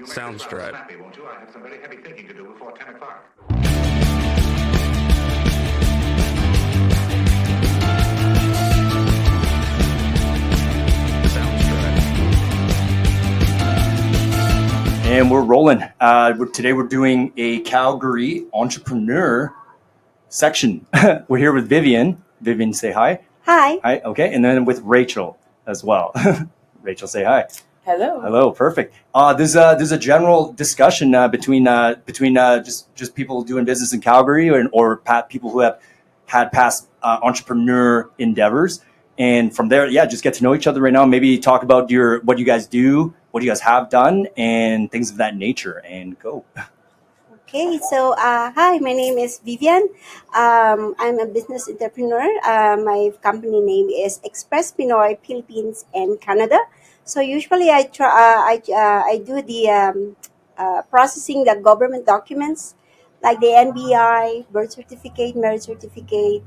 Sounds right. Snappy, won't you? I have some very heavy thinking to do before 10 o'clock. And we're rolling. Today we're doing a Calgary entrepreneur section. We're here with Vivian. Vivian, say hi. Hi. Hi. Okay. And then with Rachel as well. Rachel, say hi. Hello. Hello. Perfect. There's a general discussion between just people doing business in Calgary or people who have had past entrepreneur endeavors. And from there, just get to know each other right now. Maybe talk about what you guys do, what you guys have done, and things of that nature. And go. Okay, so hi, my name is Vivian. I'm a business entrepreneur. My company name is Express Pinoy, Philippines and Canada. So usually I do the processing the government documents like the NBI, birth certificate, marriage certificate,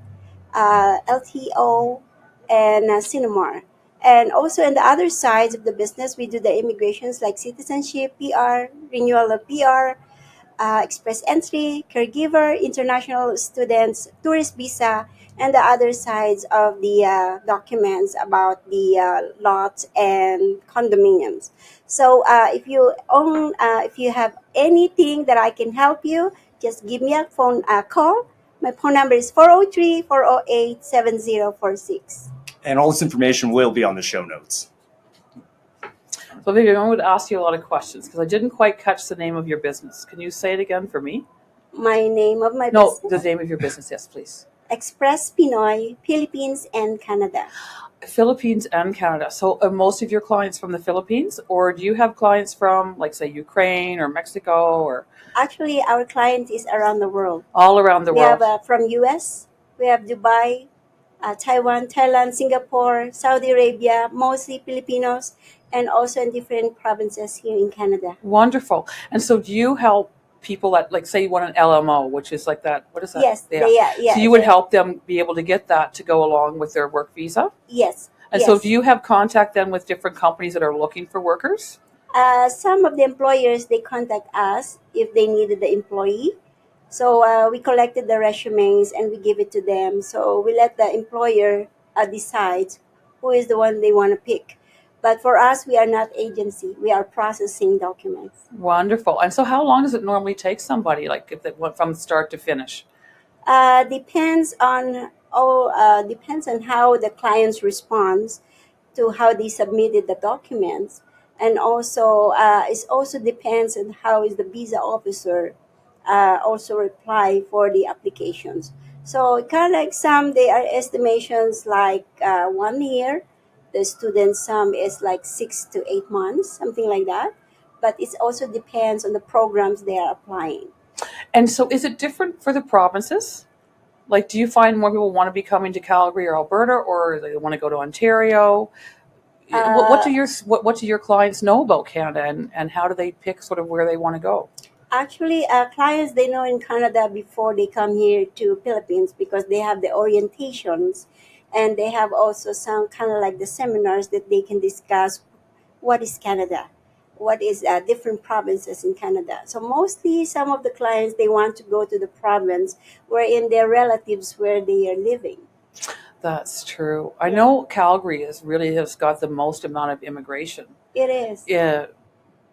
LTO, and Cinemar. And also on the other sides of the business, we do the immigrations like citizenship, PR, renewal of PR, express entry, caregiver, international students, tourist visa, and the other sides of the documents about the lots and condominiums. So if you have anything that I can help you, just give me a phone call. My phone number is 403-408-7046. And all this information will be on the show notes. So Vivian, I'm going to ask you a lot of questions because I didn't quite catch the name of your business. Can you say it again for me? My name of my No, business? the name of your business, yes, please. Express Pinoy, Philippines and Canada. Philippines and Canada. So are most of your clients from the Philippines, or do you have clients from, like, say, Ukraine or Mexico or Actually, our client is around the world. all around the We world? have from US, we have Dubai, Taiwan, Thailand, Singapore, Saudi Arabia, mostly Filipinos, and also in different provinces here in Canada. Wonderful. And so do you help people that, like, say you want an LMO, which is like that, what is that? Yes, So you would help them be able to get that to go along with their work visa? Yes. And yes. so do you have contact then with different companies that are looking for workers? Some of the employers, they contact us if they needed the employee. So we collected the resumes and we give it to them. So we let the employer decide who is the one they want to pick. But for us, we are not agency. We are processing documents. Wonderful. And so how long does it normally take somebody, like if they went from start to finish? Depends on how the clients responds to how they submitted the documents, and also it also depends on how is the visa officer also reply for the applications. So kind of like some they are estimations like 1 year. The students some is like 6 to 8 months, something like that. But it also depends on the programs they are applying. And so is it different for the provinces? Like, do you find more people want to be coming to Calgary or Alberta, or they want to go to Ontario? What do your clients know about Canada, and how do they pick sort of where they want to go? Actually, clients they know in Canada before they come here to Philippines because they have the orientations, and they have also some kind of like the seminars that they can discuss what is Canada, what is different provinces in Canada. So mostly some of the clients they want to go to the province wherein their relatives where they are living. That's true. I know Calgary has got the most amount of immigration. It is. Yeah,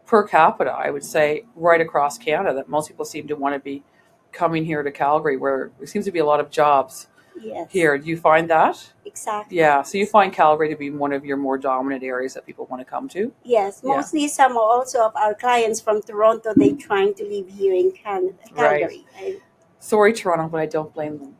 per capita, I would say, right across Canada, that most people seem to want to be coming here to Calgary, where there seems to be a lot of jobs Yes. here. Do you find that? Exactly. Yeah, so you find Calgary to be one of your more dominant areas that people want to come to? Yes, Yeah. mostly some also of our clients from Toronto, they trying to live here in Canada, Calgary. Sorry, Toronto, but I don't blame them.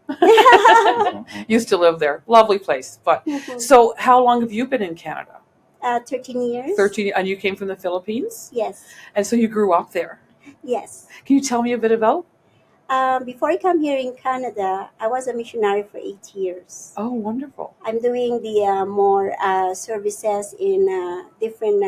Used to live there. Lovely place. But so how long have you been in Canada? 13 years. 13, and you came from the Philippines? Yes. And so you grew up there. Yes. Can you tell me a bit about? Before I come here in Canada, I was a missionary for 8 years. Oh, wonderful. I'm doing the more services in different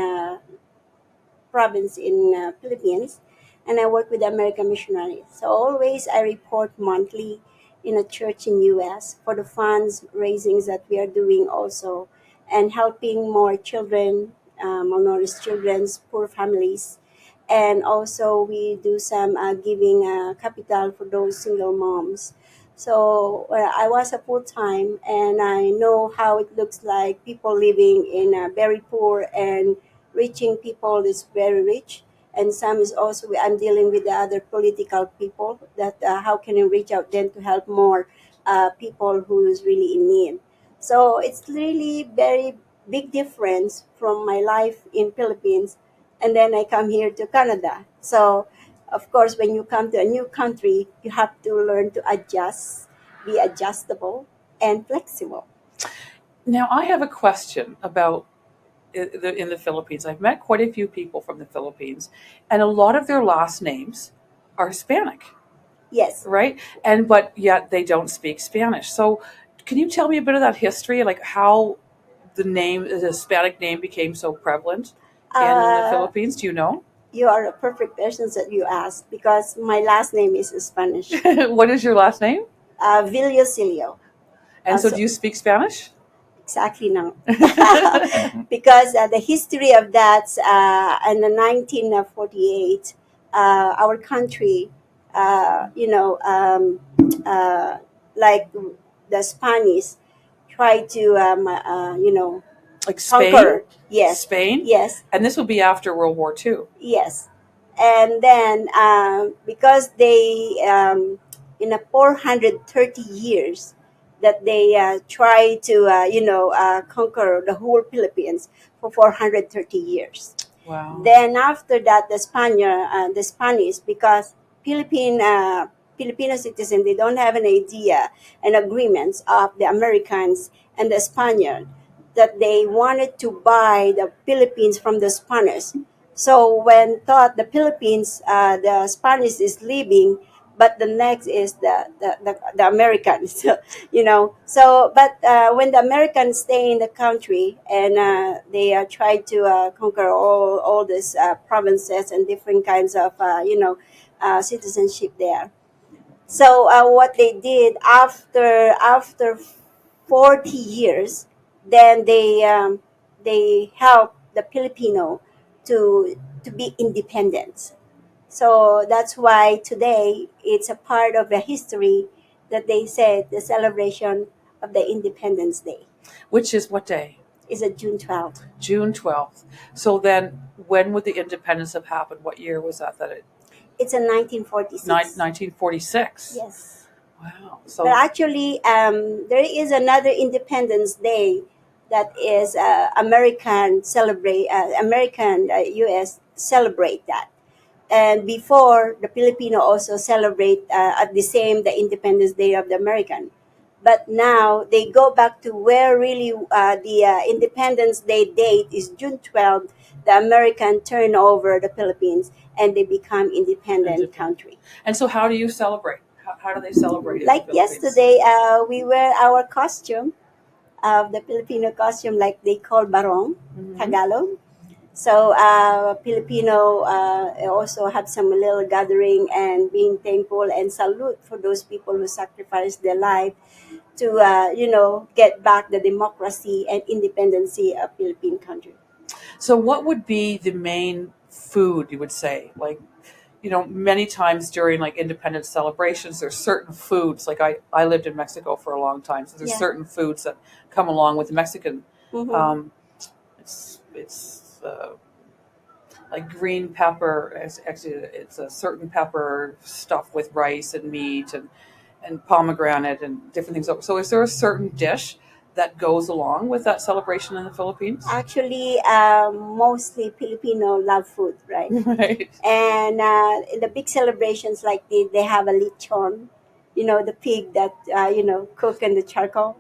province in Philippines, and I work with American missionaries. So always I report monthly in a church in U.S. for the funds raisings that we are doing also, and helping more children, malnourished children, poor families, and also we do some giving capital for those single moms. So I was a full time, and I know how it looks like people living in very poor and reaching people is very rich, and some is also I'm dealing with the other political people that how can you reach out then to help more people who is really in need. So it's really very big difference from my life in Philippines, and then I come here to Canada. So of course, when you come to a new country, you have to learn to adjust, be adjustable, and flexible. Now, I have a question about in the Philippines. I've met quite a few people from the Philippines, and a lot of their last names are Hispanic, Yes. right? And but yet they don't speak Spanish. So, can you tell me a bit of that history, like how the Hispanic name became so prevalent in the Uh, Philippines? Do you know? you are a perfect person that you ask because my last name is Spanish. What is your last name? Villosilio. And so, So do you speak Spanish? exactly now. Because the history of that in the 1948, our country, uh, like the Spanish tried to, Like Spain? conquer. Yes, Spain? yes, And this would be after World War II. yes. And then because they, in a 430 years, that they try to, conquer the whole Philippines for 430 years. Wow. Then after that, the Spanish, because Filipino citizens, they don't have an idea and agreements of the Americans and the Spaniard that they wanted to buy the Philippines from the Spanish. So when thought the Philippines, the Spanish is leaving, but the next is the Americans. So, but when the Americans stay in the country and they try to conquer all these provinces and different kinds of citizenship there. So what they did after 40 years, then they helped the Filipino to be independent. So that's why today it's a part of the history that they said the celebration of the Independence Day Which is what day? is a June 12th. June 12th. So then, when would the independence have happened? What year was that? It's a 1946. 1946. Yes. Wow. But actually, there is another Independence Day that is American U.S. celebrate that. And before, the Filipino also celebrate at the same the Independence Day of the American. But now they go back to where really the Independence Day date is June 12th. The American turn over the Philippines and they become independent country. And so, how do you celebrate? How do they celebrate? Like yesterday, we wear our costume, the Filipino costume, like they call barong, Tagalog. So Filipino also have some little gathering and being thankful and salute for those people who sacrificed their life to get back the democracy and independency of Philippine country. So, what would be the main food you would say? Like, many times during like independence celebrations, there's certain foods. Like I lived in Mexico for a long time, so there's certain foods that come along with the Mexican. Mm-hmm. It's like green pepper. Actually, it's a certain pepper stuffed with rice and meat and pomegranate and different things. So, is there a certain dish that goes along with that celebration in the Philippines? Actually, mostly Filipino love food, right? Right. And in the big celebrations like they have a lechon, the pig that cook in the charcoal,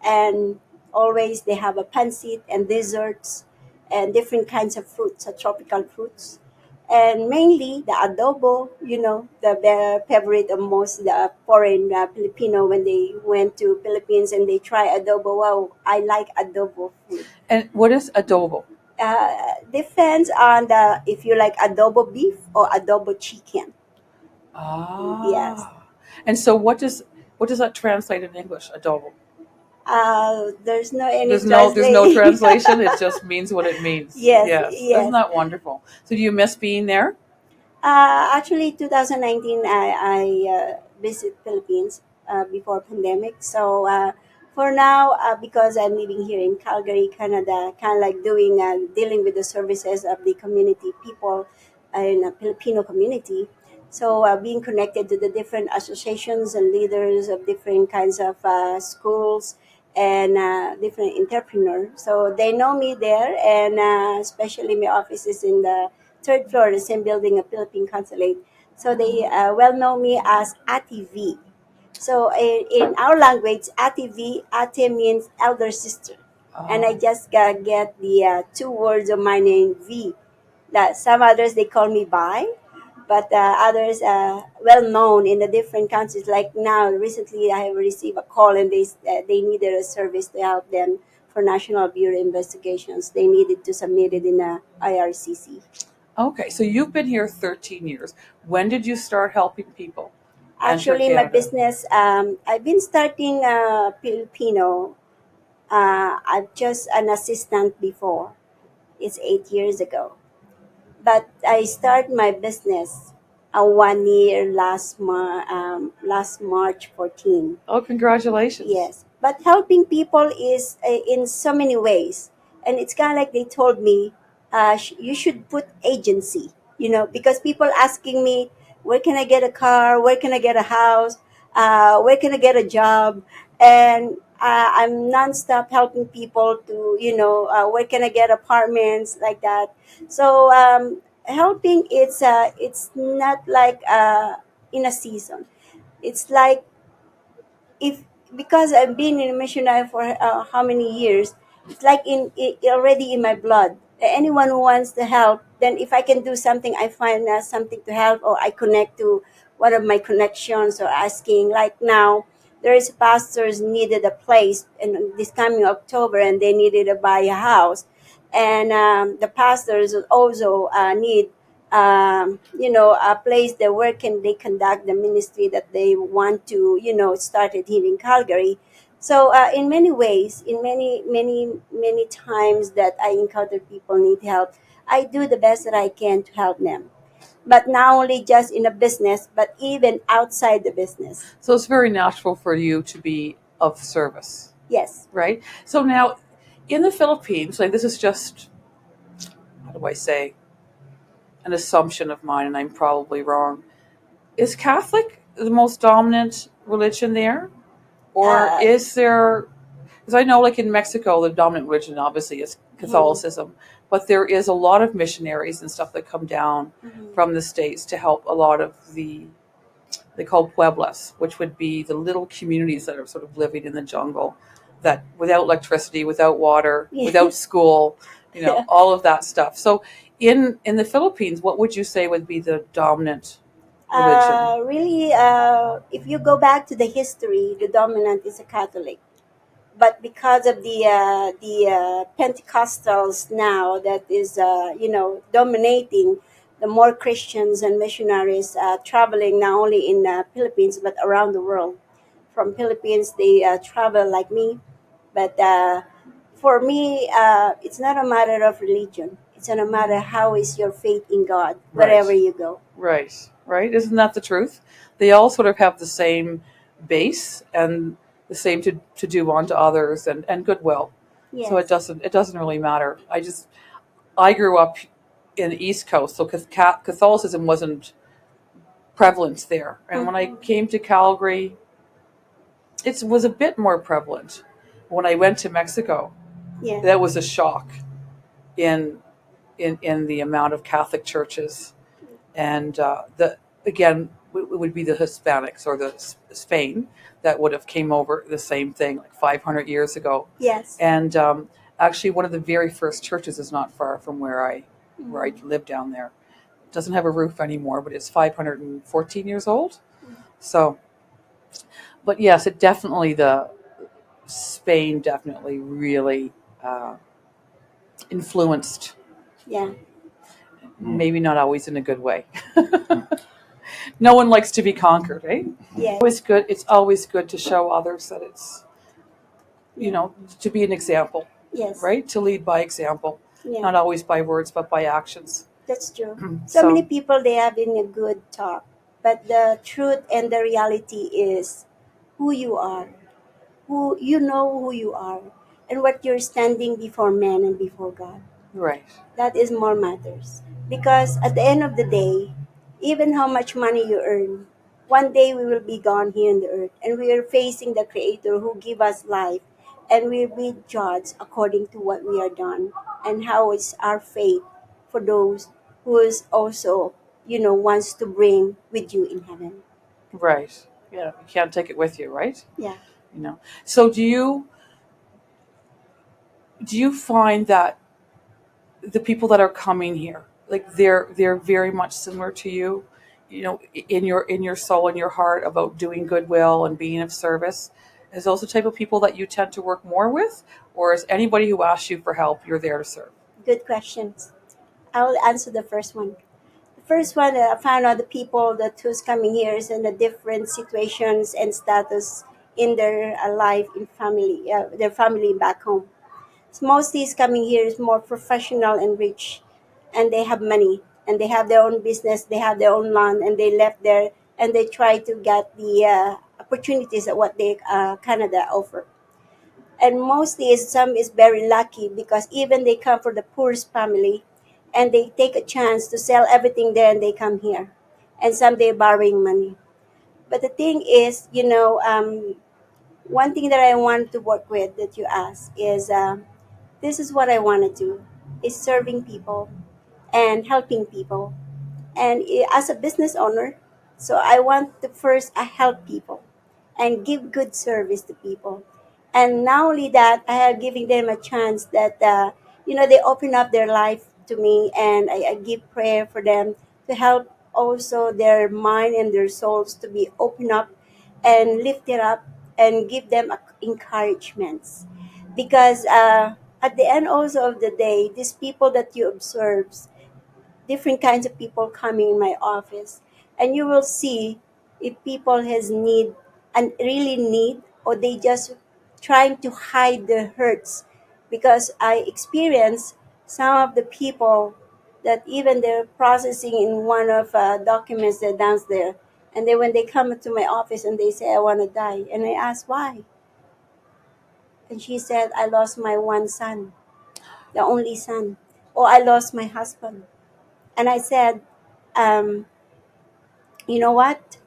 and always they have a pancit and desserts and different kinds of fruits, tropical fruits, and mainly the adobo. The favorite of most the foreign Filipino when they went to Philippines and they try adobo. Wow, I like adobo food. And what is adobo? Depends on the if you like adobo beef or adobo chicken. Yes. And so, what does that translate in English? Adobo. There's no any There's no translation. translation. It just means what it means. Yes, Yes. Isn't yes. that wonderful? So, do you miss being there? Actually, 2019, I visit Philippines before pandemic. So for now, because I'm living here in Calgary, Canada, kind of like doing dealing with the services of the community people in the Filipino community. So being connected to the different associations and leaders of different kinds of schools and different entrepreneurs. So they know me there, and especially my office is in the third floor, the same building, a Philippine consulate. So they well know me as Ate V. So in our language, Ate V, Ate means elder sister. And I just get the two words of my name, V. That some others they call me Bai, but others well known in the different countries. Like now, recently I have received a call and they needed a service to help them for National Bureau investigations. They needed to submit it in a IRCC. Okay, so you've been here 13 years. When did you start helping people enter Actually, my Canada? business, I've been starting Filipino. I'm just an assistant before. It's 8 years ago. But I start my business 1 year last March 14. Oh, congratulations. Yes, but helping people is in so many ways, and it's kind of like they told me, you should put agency. Because people asking me, where can I get a car? Where can I get a house? Where can I get a job? And I'm nonstop helping people to, where can I get apartments like that. So helping it's not like in a season. It's like if because I've been in a missionary for how many years, it's like already in my blood. Anyone who wants to help, then if I can do something, I find something to help, or I connect to one of my connections, or asking. Like now, there is pastors needed a place in this coming October, and they needed to buy a house, and the pastors also need a place that where can they conduct the ministry that they want to, start it here in Calgary. So in many ways, in many times that I encounter people need help, I do the best that I can to help them. But not only just in a business, but even outside the business. So it's very natural for you to be of service, Yes. right? So now, in the Philippines, like this is just, how do I say, an assumption of mine, and I'm probably wrong. Is Catholic the most dominant religion there? Or Uh, is there, because I know like in Mexico, the dominant religion obviously is Catholicism, but there is a lot of missionaries and stuff that come down from the States to help a lot of they call pueblas, which would be the little communities that are sort of living in the jungle, that without electricity, without water, without school, all of that stuff. So in the Philippines, what would you say would be the dominant religion? really, if you go back to the history, the dominant is a Catholic. But because of the Pentecostals now that is dominating, the more Christians and missionaries traveling not only in Philippines but around the world. From Philippines, they travel like me, but for me, it's not a matter of religion. It's not a matter how is your faith in God wherever Right. you go. Right, right. Isn't that the truth? They all sort of have the same base and the same to do unto others and goodwill. So Yes. it doesn't really matter. I grew up in the East Coast, so Catholicism wasn't prevalent there. And when I came to Calgary, it was a bit more prevalent. When I went to Mexico, Yeah. that was a shock in in the amount of Catholic churches, and the again it would be the Hispanics or the Spain that would have came over the same thing like 500 years ago. Yes. And actually, one of the very first churches is not far from where I live down there. It doesn't have a roof anymore, but it's 514 years old. So, but yes, it definitely the Spain definitely really influenced. Yeah. Maybe not always in a good way. No one likes to be conquered, eh? Yes. Always good. It's always good to show others that it's, to be an example, Yes. right? To lead by example, Yeah. not always by words, but by actions. That's true. So many So, people they have in a good talk, but the truth and the reality is who you are, who you know who you are, and what you're standing before men and before God. right, That is more matters. Because at the end of the day, even how much money you earn, one day we will be gone here on the earth, and we are facing the Creator who give us life, and we will be judged according to what we are done, and how is our faith for those who is also, wants to bring with you in heaven. right. Yeah, you can't take it with you, right? Yeah. You know. So, do you find that the people that are coming here, like they're very much similar to you, in your soul and your heart about doing goodwill and being of service? Is those the type of people that you tend to work more with, or is anybody who asks you for help, you're there to serve? Good questions. I will answer the first one. First one, I found out the people that who's coming here is in the different situations and status in their life in family, their family back home. So mostly is coming here is more professional and rich, and they have money and they have their own business, they have their own land, and they left there and they try to get the opportunities that what they Canada offer. And mostly is some is very lucky because even they come from the poorest family and they take a chance to sell everything there and they come here, and some they're borrowing money. But the thing is, one thing that I want to work with that you ask is this is what I want to do is serving people and helping people, and as a business owner, so I want to first help people and give good service to people. And not only that, I have giving them a chance that they open up their life to me, and I give prayer for them to help also their mind and their souls to be open up and lift it up and give them encouragements. Because at the end also of the day, these people that you observe, different kinds of people coming in my office, and you will see if people has need and really need, or they just trying to hide their hurts. Because I experience some of the people that even they're processing in one of documents that down there, and then when they come to my office and they say I want to die, and I ask why, and she said I lost my one son, the only son, or I lost my husband. And I said, um, you know what?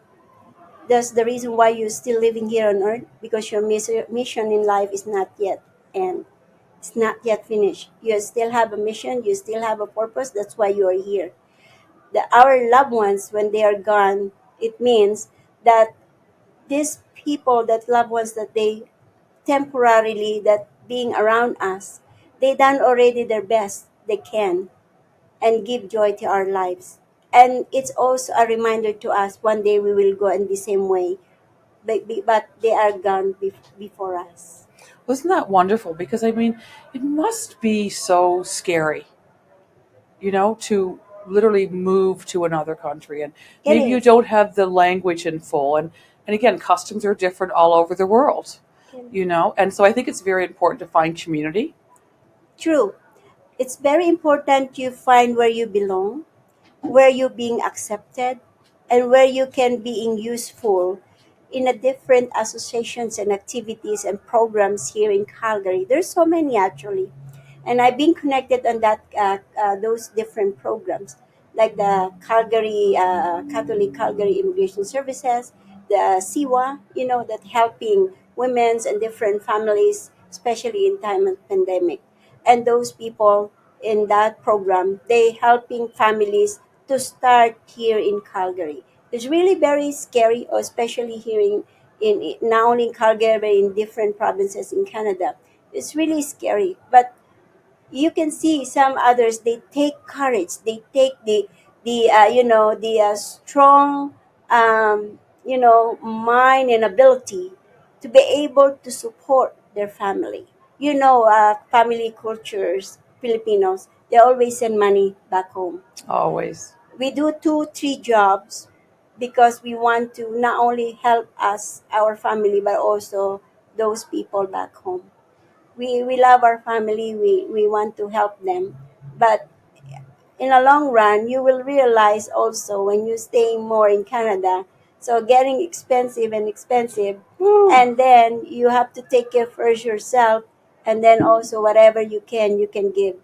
That's the reason why you're still living here on earth, because your mission in life is not yet end. It's not yet finished. You still have a mission. You still have a purpose. That's why you are here. Our loved ones, when they are gone, it means that these people, that loved ones that they temporarily that being around us, they done already their best they can and give joy to our lives. And it's also a reminder to us one day we will go in the same way, but they are gone before us. Wasn't that wonderful? Because I mean, it must be so scary, to literally move to another country, and It maybe you is. don't have the language in full, and again, customs are different all over the world, and so I think it's very important to find community. True. It's very important you find where you belong, where you're being accepted, and where you can being useful in a different associations and activities and programs here in Calgary. There's so many actually, and I've been connected on that those different programs, like the Calgary Catholic Calgary Immigration Services, the SIWA, that helping women's and different families, especially in time of pandemic, and those people in that program, they helping families to start here in Calgary. It's really very scary, especially here in not only in Calgary, but in different provinces in Canada. It's really scary, but you can see some others they take courage, they take the strong mind and ability to be able to support their family. Family cultures, Filipinos, they always send money back home. Always. We do 2 3 jobs because we want to not only help us, our family, but also those people back home. We love our family, we want to help them, but in a long run, you will realize also when you stay more in Canada, so getting expensive and expensive, and then you have to take care first yourself, and then also whatever you can give,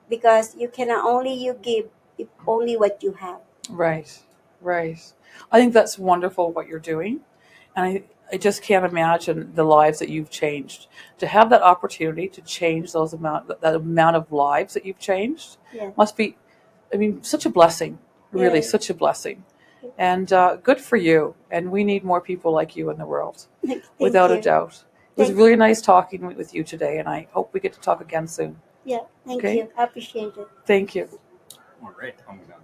because you cannot only you give if only what you have. Right, right. I think that's wonderful what you're doing. And I just can't imagine the lives that you've changed. To have that opportunity to change that amount of lives that you've changed Yeah. must be, I mean, such a blessing, really, Yeah. such a blessing. And good for you. And we need more people like you in the world, Thank without a you. doubt. It was Thank really nice talking with you today, and I hope we get to talk again soon. Yeah, thank Okay. you. I appreciate it. Thank you. All right. I'm gonna